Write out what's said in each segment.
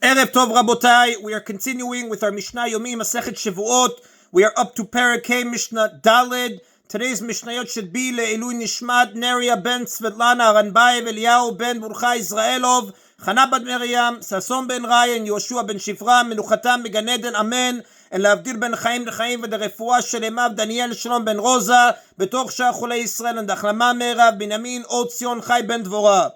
Erev Tov Rabotai, we are continuing with our Mishna Yomi, Masechet Shevuot. We are up to Perek Hey, Mishnah Daled. Today's Mishnayot should be Le'ilui Nishmat, Neria ben Svetlana, Ranbayev, Eliyahu ben Burcha Israelov, Chana bat Miriam, Sason ben Ryan, Yoshua ben Shifra, Menuchatam Megan Eden, Amen. And להבדיל בין חיים לחיים ולרפואה שלמה דניאל שלום בן רוזה בתוך שאר חולי ישראל ולהחלמה מהירה בנימין או ציון חי בן דבורה.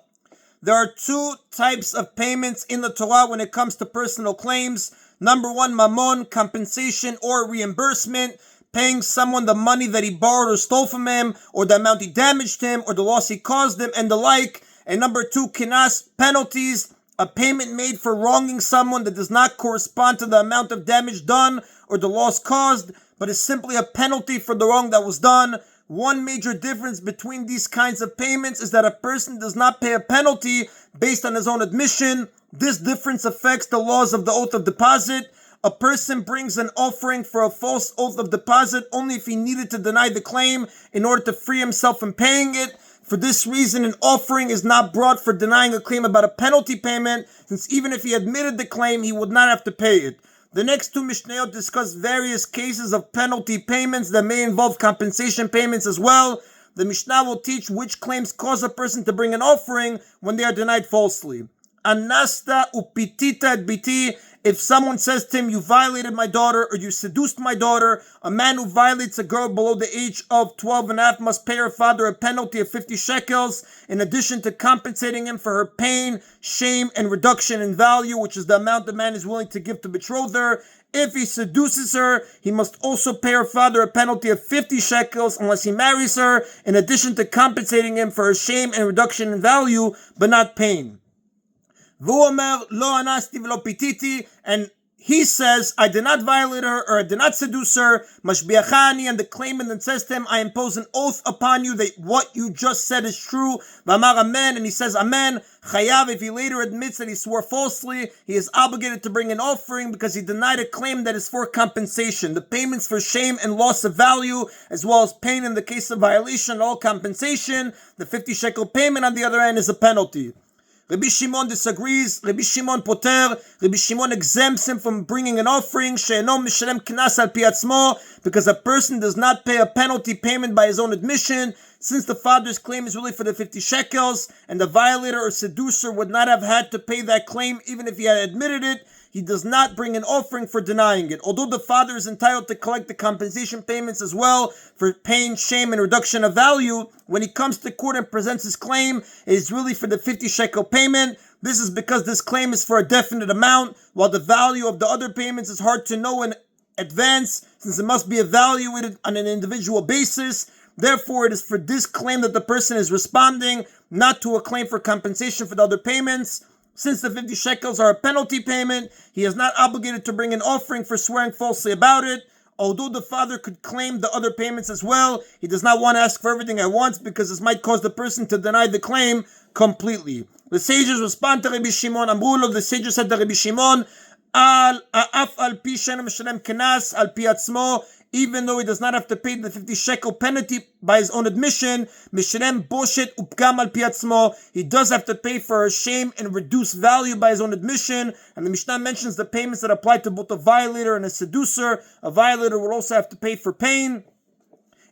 There are two types of payments in the Torah when it comes to personal claims. Number one, mammon, compensation or reimbursement, paying someone the money that he borrowed or stole from him, or the amount he damaged him, or the loss he caused him, and the like. And number two, kinas, penalties, a payment made for wronging someone that does not correspond to the amount of damage done or the loss caused, but is simply a penalty for the wrong that was done. One major difference between these kinds of payments is that a person does not pay a penalty based on his own admission. This difference affects the laws of the oath of deposit. A person brings an offering for a false oath of deposit only if he needed to deny the claim in order to free himself from paying it. For this reason, an offering is not brought for denying a claim about a penalty payment, since even if he admitted the claim, he would not have to pay it. The next two Mishnayot discuss various cases of penalty payments that may involve compensation payments as well. The Mishnah will teach which claims cause a person to bring an offering when they are denied falsely. Anasta upitita et biti. If someone says to him, you violated my daughter or you seduced my daughter, a man who violates a girl below the age of 12 and a half must pay her father a penalty of 50 shekels, in addition to compensating him for her pain, shame, and reduction in value, which is the amount the man is willing to give to betroth her. If he seduces her, he must also pay her father a penalty of 50 shekels unless he marries her, in addition to compensating him for her shame and reduction in value, but not pain. And he says, I did not violate her or I did not seduce her. Mashbiachani, and the claimant then says to him, I impose an oath upon you that what you just said is true. V'amar amen, and he says amen. Chayav, if he later admits that he swore falsely, he is obligated to bring an offering because he denied a claim that is for compensation. The payments for shame and loss of value, as well as pain in the case of violation, all compensation. The 50 shekel payment on the other end is a penalty. Rabbi Shimon disagrees. Rabbi Shimon poter. Rabbi Shimon exempts him from bringing an offering. She'eno mishalem knas al pi atzmo, because a person does not pay a penalty payment by his own admission. Since the father's claim is really for the 50 shekels, and the violator or seducer would not have had to pay that claim even if he had admitted it, he does not bring an offering for denying it. Although the father is entitled to collect the compensation payments as well for pain, shame, and reduction of value, when he comes to court and presents his claim, it is really for the 50 shekel payment. This is because this claim is for a definite amount, while the value of the other payments is hard to know in advance, since it must be evaluated on an individual basis. Therefore, it is for this claim that the person is responding, not to a claim for compensation for the other payments. Since the 50 shekels are a penalty payment, he is not obligated to bring an offering for swearing falsely about it. Although the father could claim the other payments as well, he does not want to ask for everything at once because this might cause the person to deny the claim completely. The sages respond to Rabbi Shimon. Amrulo, the sages said to Rabbi Shimon, al pi she'eno mishalem kenas al pi atzmo, even though he does not have to pay the 50 shekel penalty by his own admission, mishalem boshet upgam al pi atzmo, he does have to pay for her shame and reduced value by his own admission. And the Mishnah mentions the payments that apply to both a violator and a seducer. A violator will also have to pay for pain.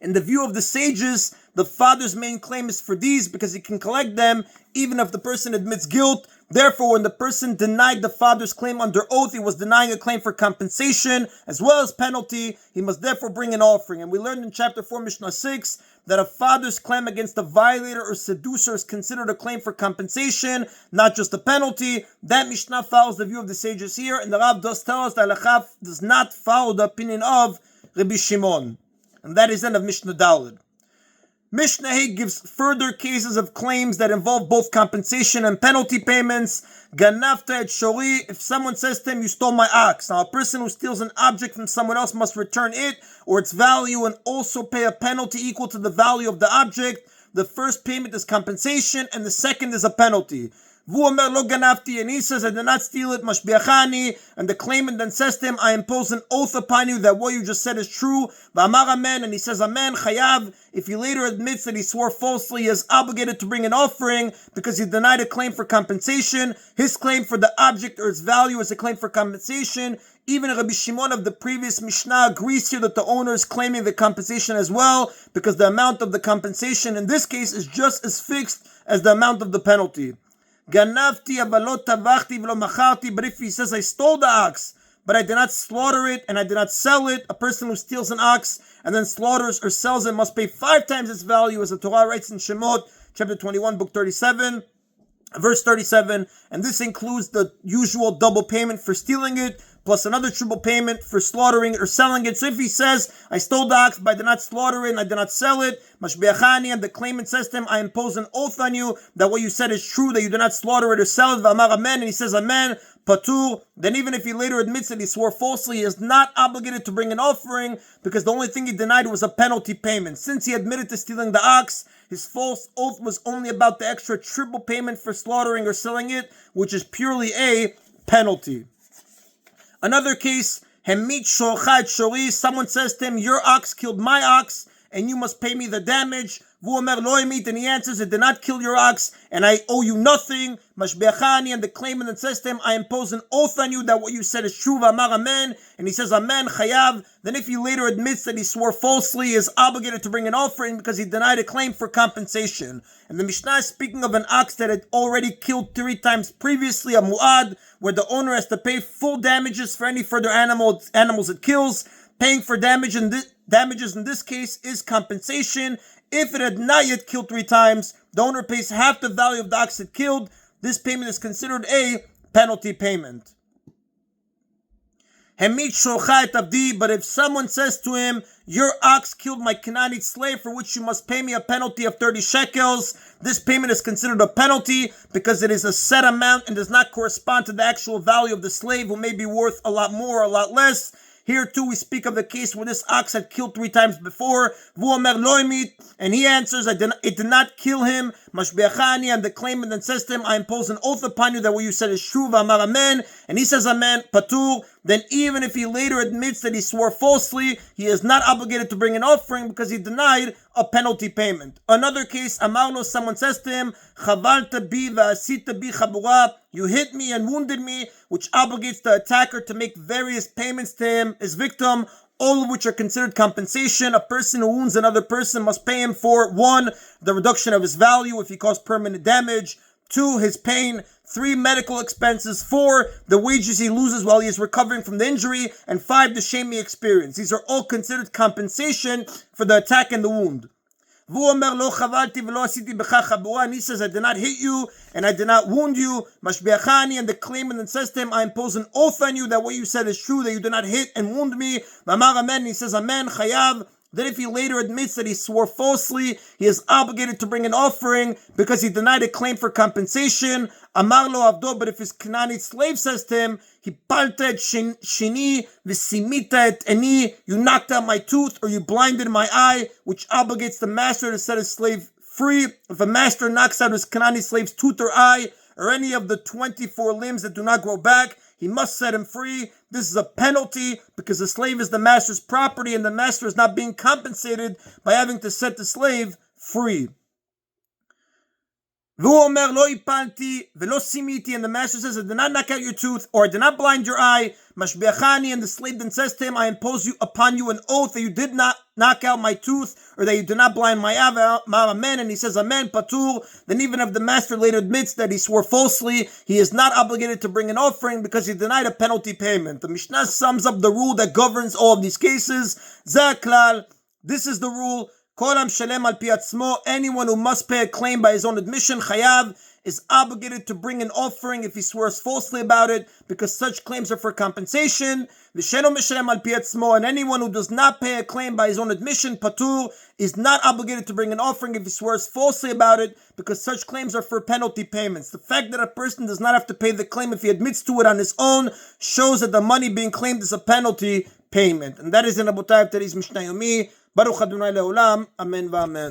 In the view of the sages, the father's main claim is for these because he can collect them even if the person admits guilt. Therefore, when the person denied the father's claim under oath, he was denying a claim for compensation as well as penalty. He must therefore bring an offering. And we learned in chapter 4, Mishnah 6, that a father's claim against a violator or seducer is considered a claim for compensation, not just a penalty. That Mishnah follows the view of the sages here, and the Rav does tell us that Alayev does not follow the opinion of Rabbi Shimon. And that is the end of Mishnah Daled. Mishnah Hey gives further cases of claims that involve both compensation and penalty payments. Ganavta et shori, if someone says to him, you stole my ox. Now, a person who steals an object from someone else must return it or its value and also pay a penalty equal to the value of the object. The first payment is compensation and the second is a penalty. Vu omer lo ganavti, and he says, I did not steal it, mashbiachani, and the claimant then says to him, I impose an oath upon you that what you just said is true. V'amar amen, and he says, amen, chayav. If he later admits that he swore falsely, he is obligated to bring an offering because he denied a claim for compensation. His claim for the object or its value is a claim for compensation. Even Rabbi Shimon of the previous Mishnah agrees here that the owner is claiming the compensation as well, because the amount of the compensation in this case is just as fixed as the amount of the penalty. Ganavti avalot tavachti v'lo macharti, but if he says, I stole the ox, but I did not slaughter it and I did not sell it, a person who steals an ox and then slaughters or sells it must pay 5 times its value, as the Torah writes in Shevuot, chapter 21, book 37, verse 37, and this includes the usual double payment for stealing it, plus another triple payment for slaughtering it or selling it. So if he says, I stole the ox, but I did not slaughter it and I did not sell it, mashbiachani, and the claimant says to him, I impose an oath on you that what you said is true, that you did not slaughter it or sell it, v'amar amen, and he says amen, patur, then even if he later admits that he swore falsely, he is not obligated to bring an offering, because the only thing he denied was a penalty payment. Since he admitted to stealing the ox, his false oath was only about the extra triple payment for slaughtering or selling it, which is purely a penalty. Another case, Hemit Shorcha et Shori, someone says to him, your ox killed my ox, and you must pay me the damage. Vu omer lo emit, and he answers, it did not kill your ox, and I owe you nothing. Mashbiachani, and the claimant then says to him, I impose an oath on you that what you said is true. V'amar amen, and he says amen, chayav. Then if he later admits that he swore falsely, he is obligated to bring an offering because he denied a claim for compensation. And the Mishnah is speaking of an ox that had already killed 3 times previously, a mu'ad, where the owner has to pay full damages for any further animals it kills. Paying for damages in this case is compensation. If it had not yet killed 3 times, the owner pays half the value of the ox it killed. This payment is considered a penalty payment. Hemit shorcha et avdi, but if someone says to him, your ox killed my Canaanite slave, for which you must pay me a penalty of 30 shekels, this payment is considered a penalty because it is a set amount and does not correspond to the actual value of the slave, who may be worth a lot more or a lot less. Here too we speak of the case where this ox had killed 3 times before. Vu omer lo emit, and he answers, it did not kill him. Mashbiachani, and the claimant then says to him, I impose an oath upon you that what you said is true. V'amar amen, and he says amen, patur. Then even if he later admits that he swore falsely, he is not obligated to bring an offering because he denied a penalty payment. Another case, amarlo, someone says to him, chavalta bi v'asita bi chabura, you hit me and wounded me, which obligates the attacker to make various payments to him, his victim, all of which are considered compensation. A person who wounds another person must pay him for 1, the reduction of his value if he caused permanent damage, 2, his pain, 3, medical expenses, 4, the wages he loses while he is recovering from the injury, and 5, the shame he experienced. These are all considered compensation for the attack and the wound. And he says, I did not hit you and I did not wound you. Mashbiachani, and the claimant then says to him, I impose an oath on you that what you said is true, that you did not hit and wound me. V'amar amen, he says amen, chayav. Then if he later admits that he swore falsely, he is obligated to bring an offering because he denied a claim for compensation. Amar lo avdo, but if his Canaanite slave says to him, Hipalta et shini v'simita et eni, you knocked out my tooth or you blinded my eye, which obligates the master to set his slave free. If a master knocks out his Canaanite slave's tooth or eye, or any of the 24 limbs that do not grow back, he must set him free. This is a penalty because the slave is the master's property and the master is not being compensated by having to set the slave free. And the master says, I did not knock out your tooth, or I did not blind your eye. Mashbiachani, and the slave then says to him, I impose upon you an oath that you did not knock out my tooth, or that you did not blind my eye. Amen. And he says, amen, patur. Then even if the master later admits that he swore falsely, he is not obligated to bring an offering because he denied a penalty payment. The Mishnah sums up the rule that governs all of these cases. Zaklal, this is the rule. Anyone who must pay a claim by his own admission, chayav, is obligated to bring an offering if he swears falsely about it, because such claims are for compensation. And anyone who does not pay a claim by his own admission, patur, is not obligated to bring an offering if he swears falsely about it, because such claims are for penalty payments. The fact that a person does not have to pay the claim if he admits to it on his own shows that the money being claimed is a penalty payment. And that is in Abotai of today's Mishna Yomi. Baruch Adonai Leolam. Amen v'amen.